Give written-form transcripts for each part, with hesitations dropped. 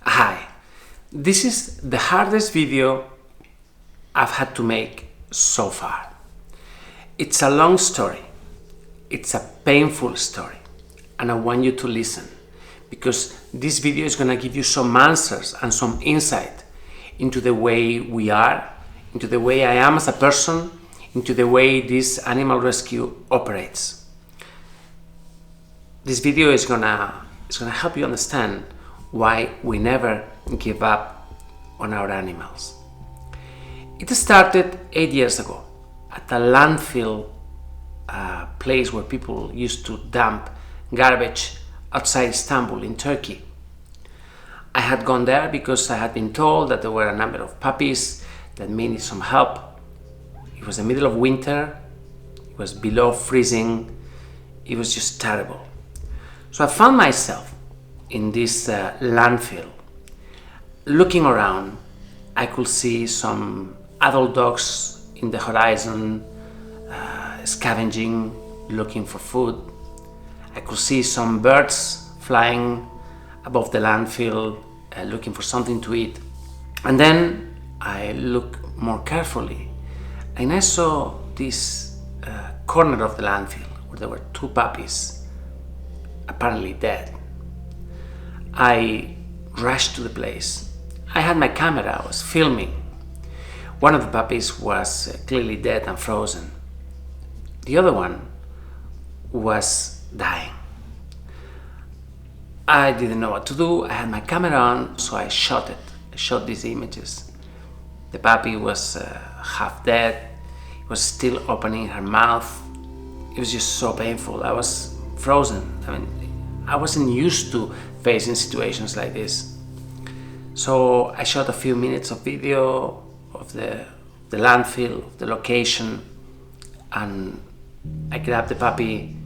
Hi, this is the hardest video I've had to make so far. It's a long story, it's a painful story, and I want you to listen because this video is gonna give you some answers and some insight into the way we are, into the way I am as a person, into the way this animal rescue operates. This video is gonna help you understand why we never give up on our animals. It started 8 years ago at a landfill place where people used to dump garbage outside Istanbul in Turkey. I had gone there because I had been told that there were a number of puppies that needed some help. It was the middle of winter, it was below freezing, it was just terrible. So I found myself in this landfill. Looking around, I could see some adult dogs in the horizon, scavenging, looking for food. I could see some birds flying above the landfill, looking for something to eat. And then I looked more carefully, and I saw this corner of the landfill where there were two puppies, apparently dead. I rushed to the place. I had my camera, I was filming. One of the puppies was clearly dead and frozen. The other one was dying. I didn't know what to do. I had my camera on, so I shot it. I shot these images. The puppy was half dead. It was still opening her mouth. It was just so painful. I was frozen. I wasn't used to facing situations like this. So I shot a few minutes of video of the landfill, of the location, and I grabbed the puppy.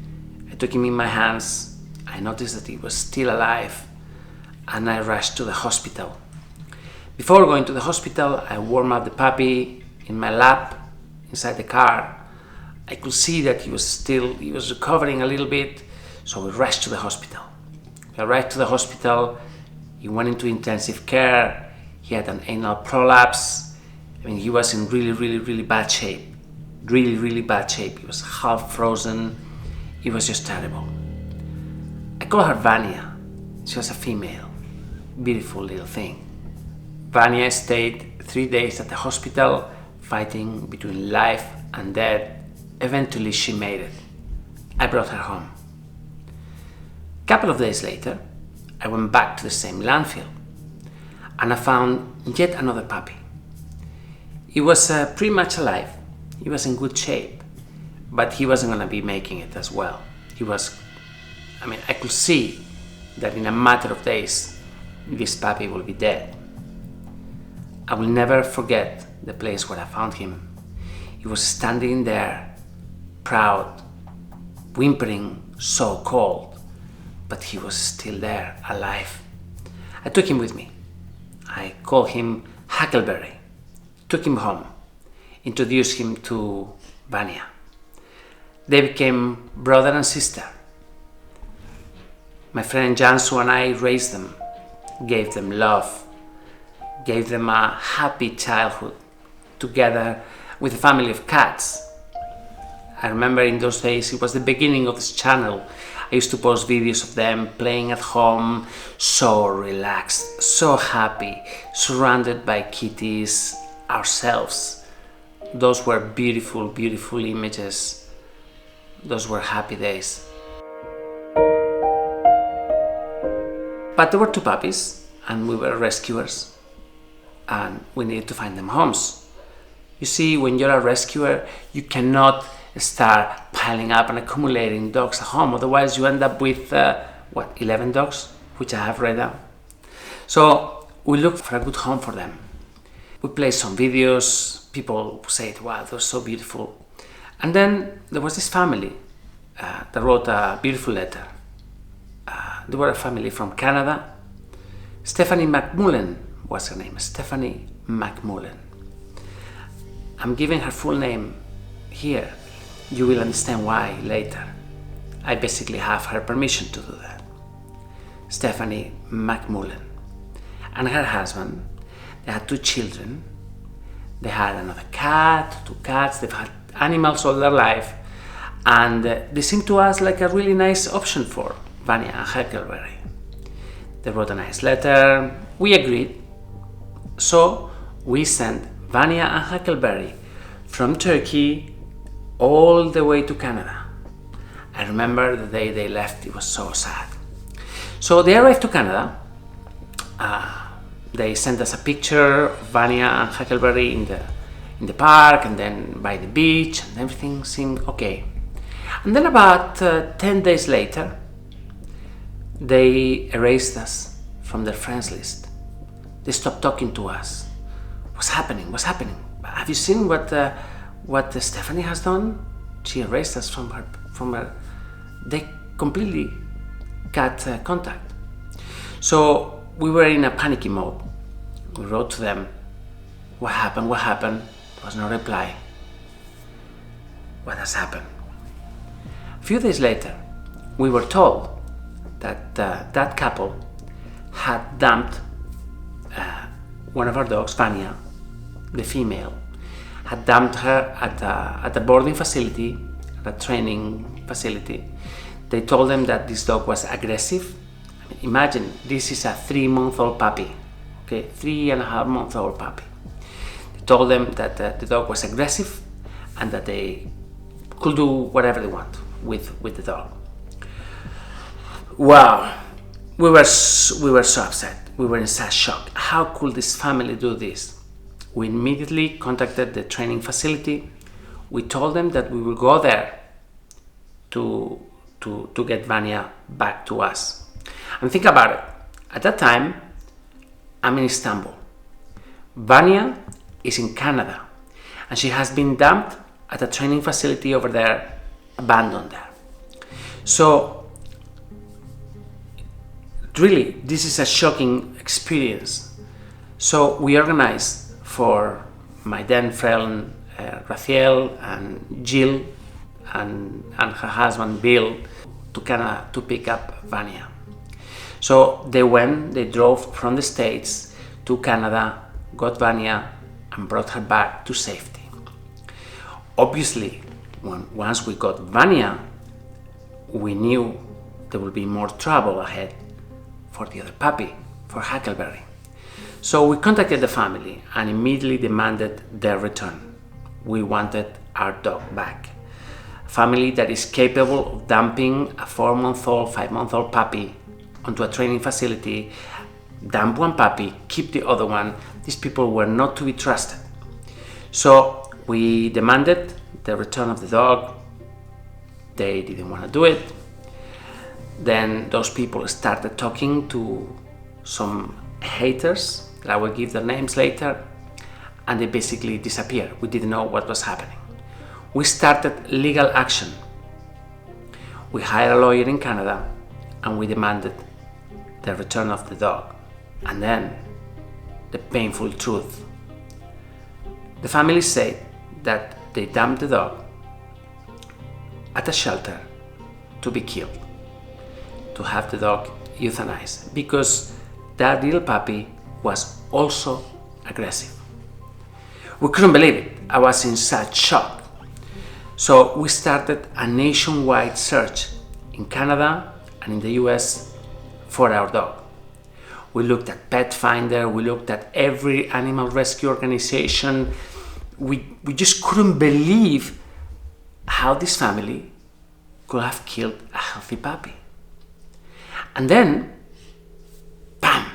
I took him in my hands. I noticed that he was still alive, and I rushed to the hospital. Before going to the hospital, I warmed up the puppy in my lap inside the car. I could see that he was recovering a little bit, so we rushed to the hospital. We arrived to the hospital. He went into intensive care. He had an anal prolapse. He was in really bad shape. Really bad shape. He was half frozen. It was just terrible. I called her Vanya. She was a female, beautiful little thing. Vanya stayed 3 days at the hospital, fighting between life and death. Eventually she made it. I brought her home. A couple of days later, I went back to the same landfill and I found yet another puppy. He was pretty much alive. He was in good shape, but he wasn't going to be making it as well. I could see that in a matter of days, this puppy will be dead. I will never forget the place where I found him. He was standing there, proud, whimpering, so cold, but he was still there, alive. I took him with me. I called him Huckleberry, took him home, introduced him to Vanya. They became brother and sister. My friend Jansu and I raised them, gave them love, gave them a happy childhood, together with a family of cats. I remember in those days, it was the beginning of this channel. I used to post videos of them playing at home, so relaxed, so happy, surrounded by kitties, ourselves. Those were beautiful images. Those were happy days. But there were two puppies, and we were rescuers, and we needed to find them homes. You see, when you're a rescuer, you cannot start piling up and accumulating dogs at home, otherwise you end up with 11 dogs, which I have right now. So we looked for a good home for them. We played some videos. People said, wow, they're so beautiful. And then there was this family that wrote a beautiful letter. They were a family from Canada. Stephanie Mcmullen was her name, Stephanie Mcmullen. I'm giving her full name here. You will understand why later. I basically have her permission to do that. Stephanie Mcmullen. and her husband. They had 2 children. They had another cat, 2 cats. They've had animals all their life, and they seemed to us like a really nice option for Vanya and Huckleberry. They wrote a nice letter. We agreed. So we sent Vanya and Huckleberry from Turkey all the way to Canada. I remember the day they left, it was so sad. So they arrived to Canada. They sent us a picture of Vanya and Huckleberry in the park, and then by the beach, and everything seemed okay. And then about 10 days later, they erased us from their friends list. They stopped talking to us. What's happening? What's happening? Have you seen what Stephanie has done? She erased us from her. They completely cut contact. So we were in a panicky mode. We wrote to them, what happened? There was no reply. What has happened? A few days later, we were told that that couple had dumped one of our dogs, Vanya, the female, had dumped her at a boarding facility, at a training facility. They told them that this dog was aggressive. I mean, imagine, this is a 3-month-old puppy, okay, 3.5-month-old puppy. They told them that the dog was aggressive and that they could do whatever they want with the dog. Wow, we were so upset. We were in such shock. How could this family do this? We immediately contacted the training facility. We told them that we will go there to get Vanya back to us. And think about it. At that time, I'm in Istanbul. Vanya is in Canada, and she has been dumped at a training facility over there, abandoned there. So, really, this is a shocking experience. So we organized for my then friend Rakesh and Jill and her husband Bill to Canada to pick up Vanya. So they drove from the States to Canada, got Vanya, and brought her back to safety. Obviously, once we got Vanya, we knew there would be more trouble ahead for the other puppy, for Huckleberry. So we contacted the family and immediately demanded their return. We wanted our dog back. A family that is capable of dumping a 4-month-old, 5-month-old puppy onto a training facility, dump one puppy, keep the other one. These people were not to be trusted. So we demanded the return of the dog. They didn't want to do it. Then those people started talking to some haters, that I will give their names later, and they basically disappeared. We didn't know what was happening. We started legal action. We hired a lawyer in Canada and we demanded the return of the dog. And then the painful truth. The family said that they dumped the dog at a shelter to be killed, to have the dog euthanized, because that little puppy was also aggressive. We couldn't believe it. I was in such shock. So we started a nationwide search in Canada and in the US for our dog. We looked at Pet Finder, we looked at every animal rescue organization. We just couldn't believe how this family could have killed a healthy puppy. And then, bam,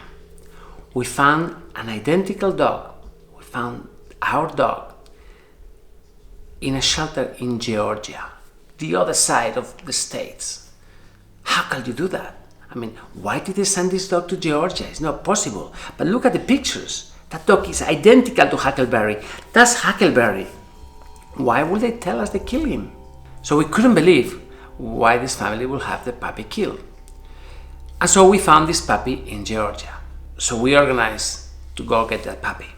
we found an identical dog. We found our dog in a shelter in Georgia, the other side of the States. How can you do that? I mean, why did they send this dog to Georgia? It's not possible. But look at the pictures. That dog is identical to Huckleberry. That's Huckleberry. Why would they tell us they killed him? So we couldn't believe why this family would have the puppy killed. And so we found this puppy in Georgia. So we organized to go get that puppy.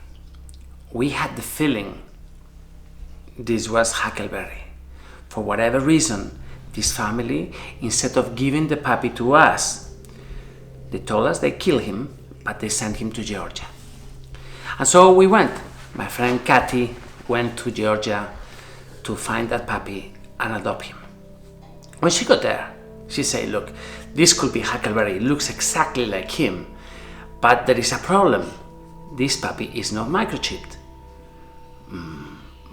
We had the feeling this was Huckleberry. For whatever reason, this family, instead of giving the puppy to us, they told us they killed him but they sent him to Georgia. And so we went. My friend Kathy went to Georgia to find that puppy and adopt him. When she got there, she said, look, this could be Huckleberry. It looks exactly like him, but there is a problem. This puppy is not microchipped.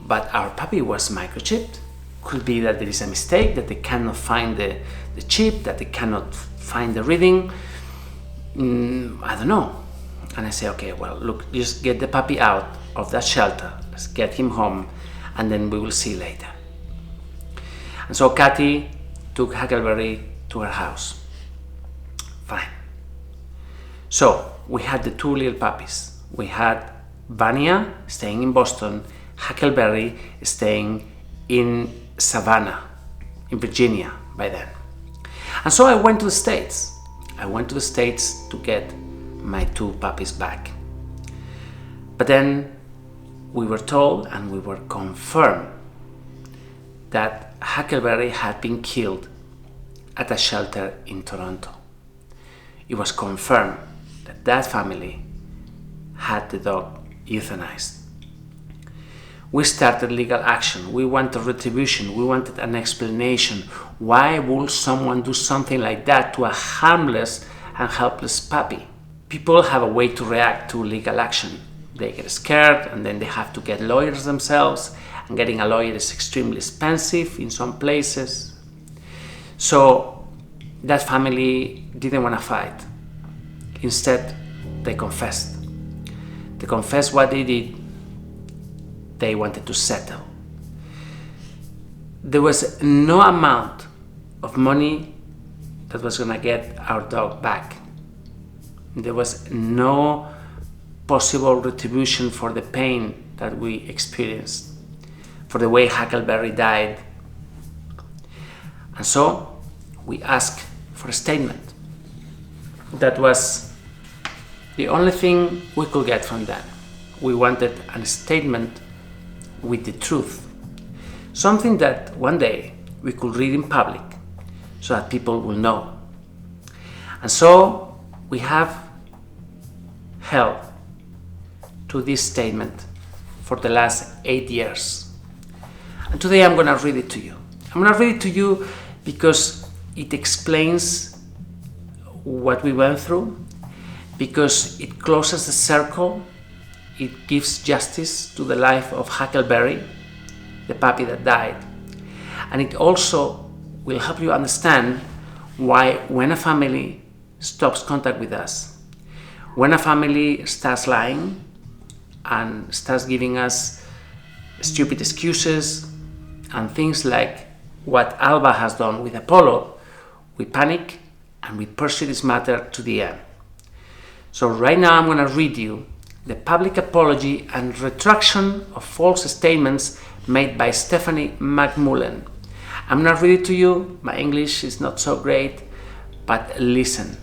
But our puppy was microchipped. Could be that there is a mistake, that they cannot find the chip, that they cannot find the reading. I don't know. And I say, okay, well, look, just get the puppy out of that shelter. Let's get him home, and then we will see later. And so Kathy took Huckleberry to her house. Fine. So we had the two little puppies. We had Vanya staying in Boston, Huckleberry staying in Savannah, in Virginia by then. And so I went to the States. I went to the States to get my two puppies back. But then we were told and we were confirmed that Huckleberry had been killed at a shelter in Toronto. It was confirmed that that family had the dog euthanized. We started legal action. We wanted retribution. We wanted an explanation. Why would someone do something like that to a harmless and helpless puppy? People have a way to react to legal action. They get scared and then they have to get lawyers themselves, and getting a lawyer is extremely expensive in some places. So that family didn't want to fight. Instead, they confessed. They confessed what they did. They wanted to settle. There was no amount of money that was going to get our dog back. There was no possible retribution for the pain that we experienced, for the way Huckleberry died. And so we asked for a statement. That was the only thing we could get from them. We wanted a statement with the truth, something that one day we could read in public so that people will know. And so we have held to this statement for the last 8 years. And today I'm going to read it to you. I'm going to read it to you because it explains what we went through, because it closes the circle. It gives justice to the life of Huckleberry, the puppy that died. And it also will help you understand why when a family stops contact with us, when a family starts lying and starts giving us stupid excuses and things like what Alba has done with Apollo, we panic and we pursue this matter to the end. So right now I'm going to read you the public apology and retraction of false statements made by Stephanie Mcmullen. I'm not reading it to you, my English is not so great, but listen,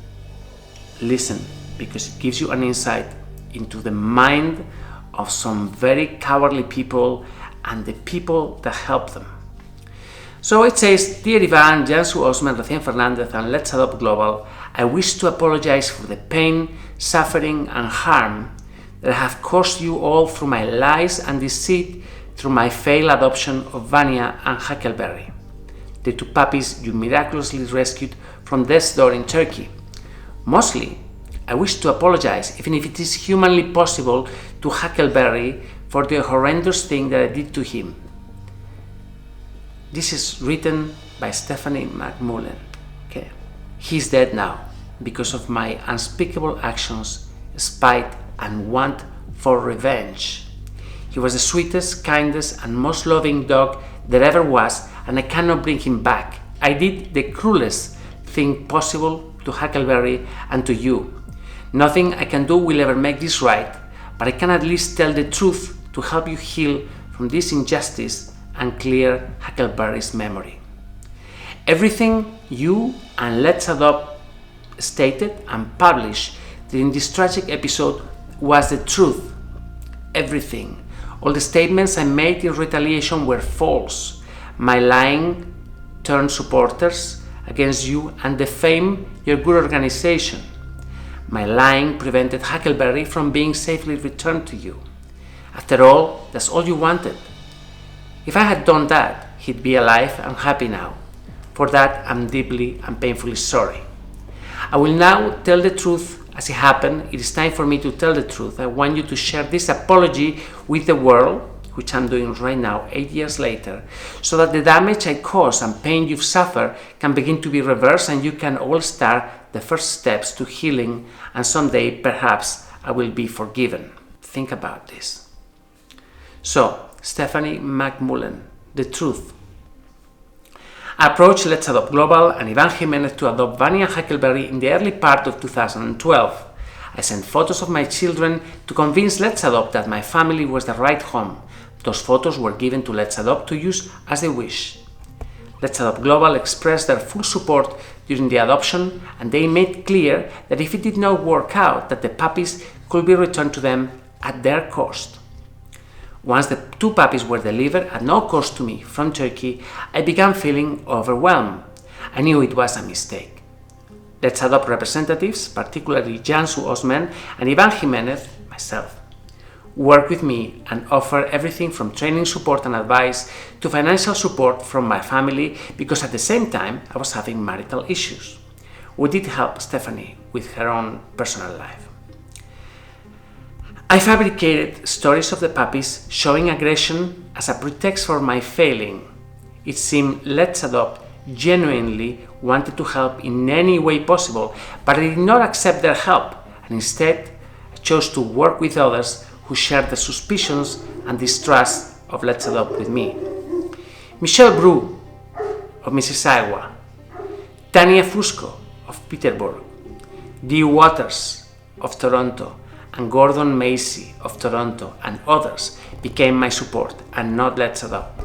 because it gives you an insight into the mind of some very cowardly people and the people that help them. So it says, Dear Ivan, Jansu Osman, Recién Fernández, and Let's Adopt Global, I wish to apologize for the pain, suffering, and harm that I have caused you all through my lies and deceit through my failed adoption of Vanya and Huckleberry, the two puppies you miraculously rescued from death's door in Turkey. Mostly, I wish to apologize, even if it is humanly possible, to Huckleberry for the horrendous thing that I did to him. This is written by Stephanie Mcmullen. Okay. He's dead now because of my unspeakable actions, spite, and want for revenge. He was the sweetest, kindest, and most loving dog there ever was, and I cannot bring him back. I did the cruelest thing possible to Huckleberry and to you. Nothing I can do will ever make this right, but I can at least tell the truth to help you heal from this injustice and clear Huckleberry's memory. Everything you and Let's Adopt stated and published during this tragic episode was the truth. Everything. All the statements I made in retaliation were false. My lying turned supporters against you and defamed your good organization. My lying prevented Huckleberry from being safely returned to you. After all, that's all you wanted. If I had done that, he'd be alive and happy now. For that, I'm deeply and painfully sorry. I will now tell the truth as it happened. It is time for me to tell the truth. I want you to share this apology with the world, which I'm doing right now, 8 years later, so that the damage I caused and pain you've suffered can begin to be reversed and you can all start the first steps to healing, and someday, perhaps, I will be forgiven. Think about this. So, Stephanie Mcmullen, the truth. I approached Let's Adopt Global and Ivan Jimenez to adopt Vanya and Huckleberry in the early part of 2012. I sent photos of my children to convince Let's Adopt that my family was the right home. Those photos were given to Let's Adopt to use as they wish. Let's Adopt Global expressed their full support during the adoption, and they made clear that if it did not work out, that the puppies could be returned to them at their cost. Once the 2 puppies were delivered at no cost to me from Turkey, I began feeling overwhelmed. I knew it was a mistake. Let's Adopt representatives, particularly Jansu Osman and Ivan Jimenez, myself, work with me and offer everything from training support and advice to financial support from my family, because at the same time I was having marital issues. We did help Stephanie with her own personal life. I fabricated stories of the puppies showing aggression as a pretext for my failing. It seemed Let's Adopt genuinely wanted to help in any way possible, but I did not accept their help, and instead I chose to work with others who shared the suspicions and distrust of Let's Adopt with me. Brew of Mississauga, Tanya Fusco of Peterborough, Dee Watters of Toronto, and Gord Macey of Toronto and others became my support and not Let's Adopt.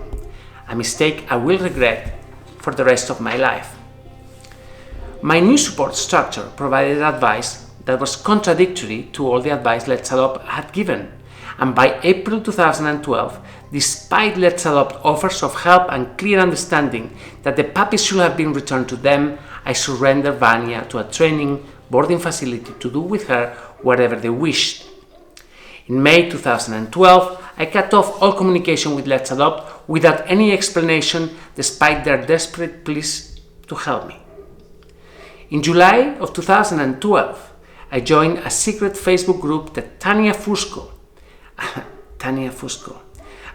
A mistake I will regret for the rest of my life. My new support structure provided advice that was contradictory to all the advice Let's Adopt had given, and by April 2012, despite Let's Adopt offers of help and clear understanding that the puppies should have been returned to them, I surrendered Vanya to a training boarding facility to do with her whatever they wished. In May 2012, I cut off all communication with Let's Adopt without any explanation, despite their desperate pleas to help me. In July of 2012, I joined a secret Facebook group that Tanya Fusco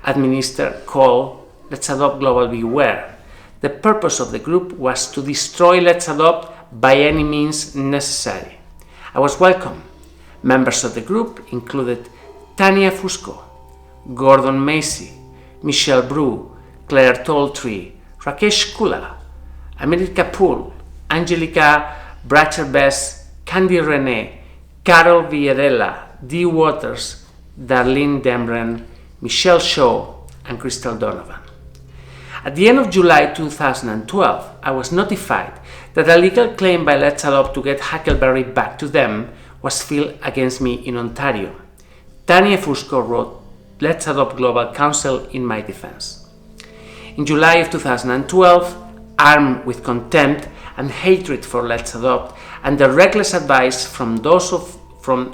administered, called Let's Adopt Global Beware. The purpose of the group was to destroy Let's Adopt by any means necessary. I was welcome. Members of the group included Tanya Fusco, Gord Macey, Brew, Claire Talltree, Rakesh Shukla, Amritika Phool, Bratcher Bess, Reme, Vierela, Dee Watters, Darlene Demren, Shaw and Crystal Donovan. At the end of July 2012, I was notified that a legal claim by Let's Adopt to get Huckleberry back to them was filed against me in Ontario. Tanya Fusco wrote Let's Adopt Global Counsel in my defense. In July of 2012, armed with contempt and hatred for Let's Adopt and the reckless advice from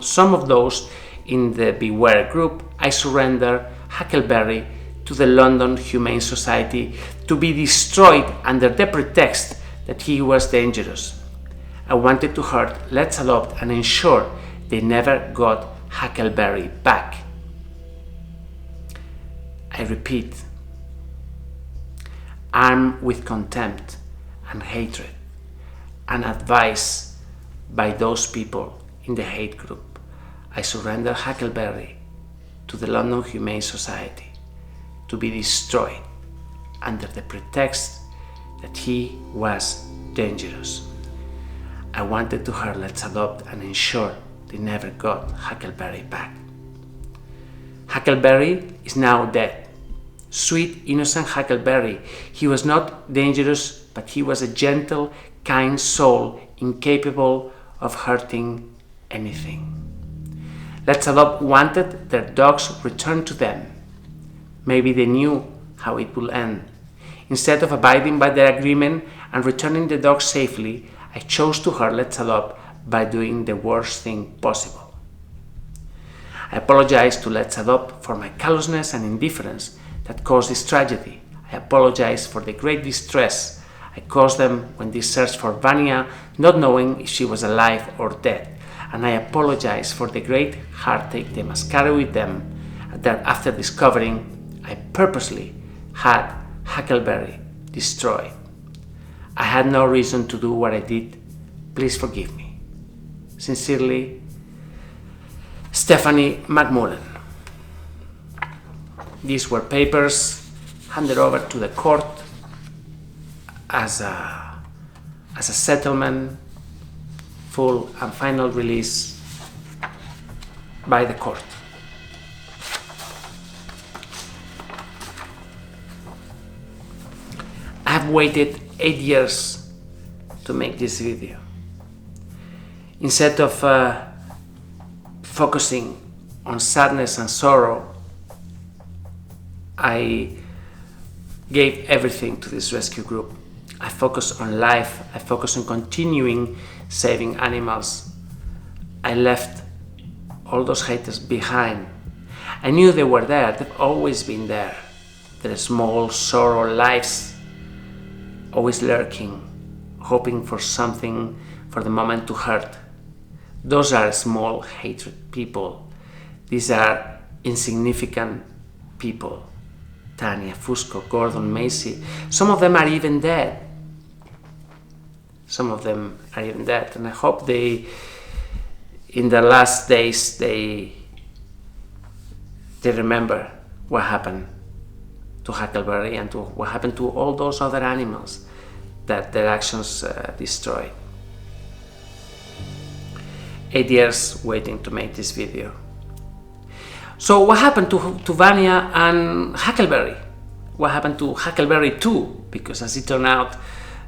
some of those in the Beware group, I surrendered Huckleberry to the London Humane Society to be destroyed under the pretext that he was dangerous. I wanted to hurt Let's Adopt and ensure they never got Huckleberry back. I repeat, armed with contempt and hatred and advice by those people in the hate group, I surrendered Huckleberry to the London Humane Society to be destroyed under the pretext that he was dangerous. I wanted to hurt Let's Adopt and ensure they never got Huckleberry back. Huckleberry is now dead. Sweet, innocent Huckleberry. He was not dangerous, but he was a gentle, kind soul, incapable of hurting anything. Let's Adopt wanted their dogs returned to them. Maybe they knew how it would end. Instead of abiding by their agreement and returning the dogs safely, I chose to hurt Let's Adopt by doing the worst thing possible. I apologize to Let's Adopt for my callousness and indifference that caused this tragedy. I apologize for the great distress I caused them when they searched for Vanya, not knowing if she was alive or dead. And I apologize for the great heartache they must carry with them that after discovering I purposely had Huckleberry destroyed. I had no reason to do what I did. Please forgive me. Sincerely, Stephanie Mcmullen. These were papers handed over to the court as a settlement, full and final release by the court. I have waited 8 years to make this video. Instead of focusing on sadness and sorrow, I gave everything to this rescue group. I focused on life. I focused on continuing saving animals. I left all those haters behind. I knew they were there. They've always been there. Their small sorrow lives, always lurking, hoping for something for the moment to hurt. Those are small hatred people. These are insignificant people. Tanya Fusco, Gord Macey. Some of them are even dead. Some of them are even dead. And I hope they, in their last days, they remember what happened to Huckleberry and to what happened to all those other animals that their actions destroyed. 8 years waiting to make this video. So what happened to Vanya and Huckleberry? What happened to Huckleberry too? Because as it turned out,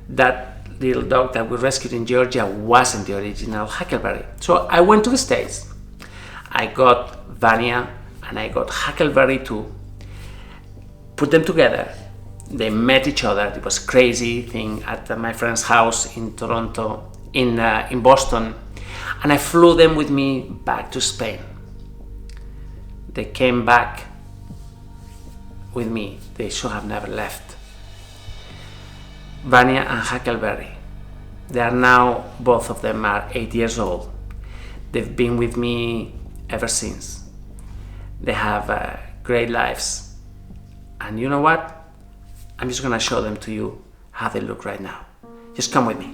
that little dog that we rescued in Georgia wasn't the original Huckleberry. So I went to the States. I got Vanya and I got Huckleberry too. Put them together. They met each other. It was a crazy thing at my friend's house in Toronto, in Boston. And I flew them with me back to Spain. They came back with me. They should have never left. Vanya and Huckleberry. They are now, both of them are 8 years old. They've been with me ever since. They have great lives. And you know what? I'm just gonna show them to you how they look right now. Just come with me.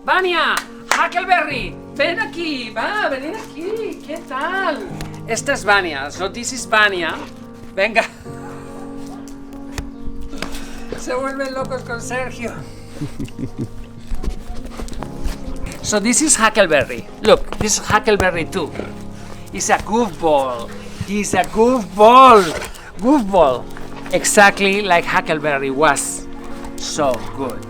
Vanya, Huckleberry, ven aquí, va, venid aquí, ¿qué tal? Esta es Vanya, so this is Vanya. Venga. Se vuelven locos con Sergio. So this is Huckleberry. Look, this is Huckleberry too. He's a goofball. He's a goofball. Goofball. Exactly like Huckleberry was. So good.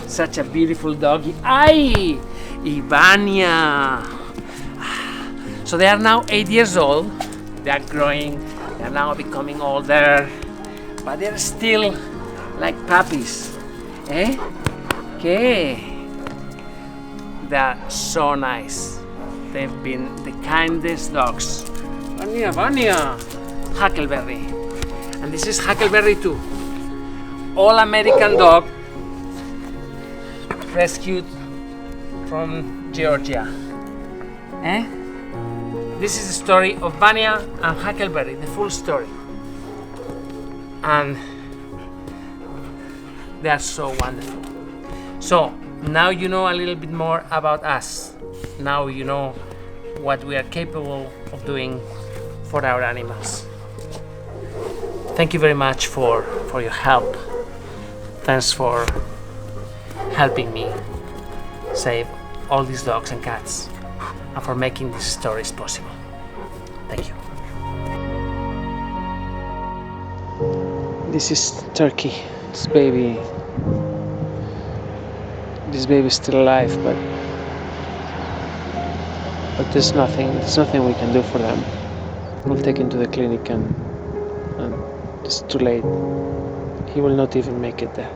Such a beautiful doggy. Ay! Vanya. So they are now 8 years old. They are growing. They are now becoming older. But they're still like puppies. Eh? Okay. They're so nice. They've been the kindest dogs. Vanya. Huckleberry. And this is Huckleberry too. All American dog rescued from Georgia. Eh? This is the story of Vanya and Huckleberry, the full story. And they are so wonderful. So now you know a little bit more about us. Now you know what we are capable of doing for our animals. Thank you very much for your help. Thanks for helping me save all these dogs and cats and for making these stories possible. Thank you. This is Turkey. This baby is still alive, but there's nothing we can do for them. We'll take him to the clinic and it's too late. He will not even make it there.